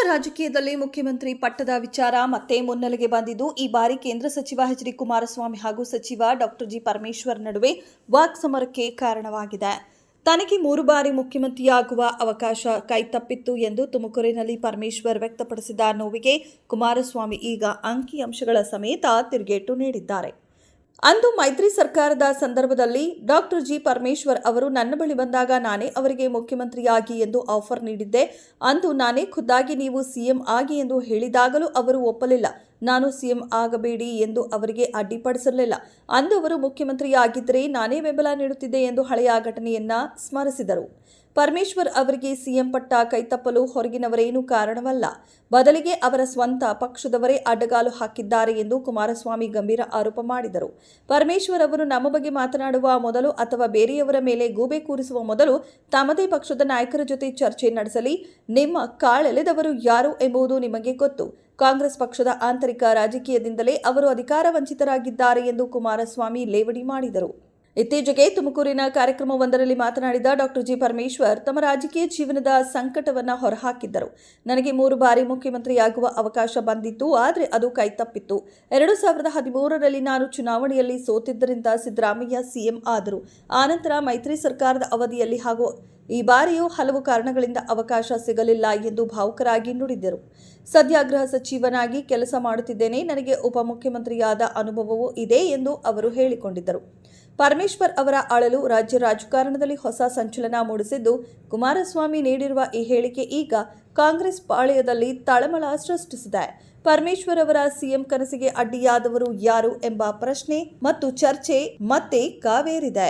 ರಾಜಕೀಯದಲ್ಲಿ ಮುಖ್ಯಮಂತ್ರಿ ಪಟ್ಟದ ವಿಚಾರ ಮತ್ತೆ ಮುನ್ನೆಲೆಗೆ ಬಂದಿದ್ದು ಈ ಬಾರಿ ಕೇಂದ್ರ ಸಚಿವ ಎಚ್.ಡಿ. ಕುಮಾರಸ್ವಾಮಿ ಹಾಗೂ ಸಚಿವ ಡಾಕ್ಟರ್ ಜಿ. ಪರಮೇಶ್ವರ್ ನಡುವೆ ವಾಕ್ಸಮರಕ್ಕೆ ಕಾರಣವಾಗಿದೆ. ತನಗೆ 3 ಬಾರಿ ಮುಖ್ಯಮಂತ್ರಿಯಾಗುವ ಅವಕಾಶ ಕೈತಪ್ಪಿತ್ತು ಎಂದು ತುಮಕೂರಿನಲ್ಲಿ ಪರಮೇಶ್ವರ್ ವ್ಯಕ್ತಪಡಿಸಿದ ನೋವಿಗೆ ಕುಮಾರಸ್ವಾಮಿ ಈಗ ಅಂಕಿಅಂಶಗಳ ಸಮೇತ ತಿರುಗೇಟು ನೀಡಿದ್ದಾರೆ. ಅಂದು ಮೈತ್ರಿ ಸರ್ಕಾರದ ಸಂದರ್ಭದಲ್ಲಿ ಡಾಕ್ಟರ್ ಜಿ. ಪರಮೇಶ್ವರ್ ಅವರು ನನ್ನ ಬಳಿ ಬಂದಾಗ ನಾನೇ ಅವರಿಗೆ ಮುಖ್ಯಮಂತ್ರಿಯಾಗಿ ಎಂದು ಆಫರ್ ನೀಡಿದ್ದೆ. ಅಂದು ನಾನೇ ಖುದ್ದಾಗಿ ನೀವು ಸಿಎಂ ಆಗಿ ಎಂದು ಹೇಳಿದಾಗಲೂ ಅವರು ಒಪ್ಪಲಿಲ್ಲ. ನಾನು ಸಿಎಂ ಆಗಬೇಡಿ ಎಂದು ಅವರಿಗೆ ಅಡ್ಡಿಪಡಿಸಲಿಲ್ಲ. ಅಂದು ಅವರು ಮುಖ್ಯಮಂತ್ರಿಯಾಗಿದ್ದರೆ ನಾನೇ ಬೆಂಬಲ ನೀಡುತ್ತಿದ್ದೆ ಎಂದು ಹಳೆಯ ಘಟನೆಯನ್ನ ಸ್ಮರಿಸಿದರು. ಪರಮೇಶ್ವರ್ ಅವರಿಗೆ ಸಿಎಂ ಪಟ್ಟ ಕೈತಪ್ಪಲು ಹೊರಗಿನವರೇನೂ ಕಾರಣವಲ್ಲ, ಬದಲಿಗೆ ಅವರ ಸ್ವಂತ ಪಕ್ಷದವರೇ ಅಡ್ಡಗಾಲು ಹಾಕಿದ್ದಾರೆ ಎಂದು ಕುಮಾರಸ್ವಾಮಿ ಗಂಭೀರ ಆರೋಪ ಮಾಡಿದರು. ಪರಮೇಶ್ವರ್ ಅವರು ನಮ್ಮ ಬಗ್ಗೆ ಮಾತನಾಡುವ ಮೊದಲು ಅಥವಾ ಬೇರೆಯವರ ಮೇಲೆ ಗೂಬೆ ಕೂರಿಸುವ ಮೊದಲು ತಮ್ಮದೇ ಪಕ್ಷದ ನಾಯಕರ ಜೊತೆ ಚರ್ಚೆ ನಡೆಸಲಿ. ನಿಮ್ಮ ಕಾಳೆಳೆದವರು ಯಾರು ಎಂಬುದು ನಿಮಗೆ ಗೊತ್ತು. ಕಾಂಗ್ರೆಸ್ ಪಕ್ಷದ ಆಂತರಿಕ ರಾಜಕೀಯದಿಂದಲೇ ಅವರು ಅಧಿಕಾರ ವಂಚಿತರಾಗಿದ್ದಾರೆ ಎಂದು ಕುಮಾರಸ್ವಾಮಿ ಲೇವಡಿ ಮಾಡಿದರು. ಇತ್ತೀಚೆಗೆ ತುಮಕೂರಿನ ಕಾರ್ಯಕ್ರಮವೊಂದರಲ್ಲಿ ಮಾತನಾಡಿದ ಡಾಕ್ಟರ್ ಜಿ. ಪರಮೇಶ್ವರ್ ತಮ್ಮ ರಾಜಕೀಯ ಜೀವನದ ಸಂಕಟವನ್ನು ಹೊರಹಾಕಿದ್ದರು. ನನಗೆ 3 ಬಾರಿ ಮುಖ್ಯಮಂತ್ರಿಯಾಗುವ ಅವಕಾಶ ಬಂದಿತ್ತು, ಆದರೆ ಅದು ಕೈತಪ್ಪಿತ್ತು. 2013ರಲ್ಲಿ ನಾನು ಚುನಾವಣೆಯಲ್ಲಿ ಸೋತಿದ್ದರಿಂದ ಸಿದ್ದರಾಮಯ್ಯ ಸಿಎಂ ಆದರು. ಆನಂತರ ಮೈತ್ರಿ ಸರ್ಕಾರದ ಅವಧಿಯಲ್ಲಿ ಹಾಗೂ ಈ ಬಾರಿಯೂ ಹಲವು ಕಾರಣಗಳಿಂದ ಅವಕಾಶ ಸಿಗಲಿಲ್ಲ ಎಂದು ಭಾವುಕರಾಗಿ ನುಡಿದರು. ಸದ್ಯ ಗೃಹ ಸಚಿವನಾಗಿ ಕೆಲಸ ಮಾಡುತ್ತಿದ್ದೇನೆ. ನನಗೆ ಉಪಮುಖ್ಯಮಂತ್ರಿಯಾದ ಅನುಭವವೂ ಇದೆ ಎಂದು ಅವರು ಹೇಳಿಕೊಂಡಿದ್ದರು. ಪರಮೇಶ್ವರ್ ಅವರ ಅಳಲು ರಾಜ್ಯ ರಾಜಕಾರಣದಲ್ಲಿ ಹೊಸ ಸಂಚಲನ ಮೂಡಿಸಿದ್ದು, ಕುಮಾರಸ್ವಾಮಿ ನೀಡಿರುವ ಈ ಹೇಳಿಕೆ ಈಗ ಕಾಂಗ್ರೆಸ್ ಪಾಳೆಯದಲ್ಲಿ ತಳಮಳ ಸೃಷ್ಟಿಸಿದೆ. ಪರಮೇಶ್ವರ್ ಅವರ ಸಿಎಂ ಕನಸಿಗೆ ಅಡ್ಡಿಯಾದವರು ಯಾರು ಎಂಬ ಪ್ರಶ್ನೆ ಮತ್ತು ಚರ್ಚೆ ಮತ್ತೆ ಕಾವೇರಿದೆ.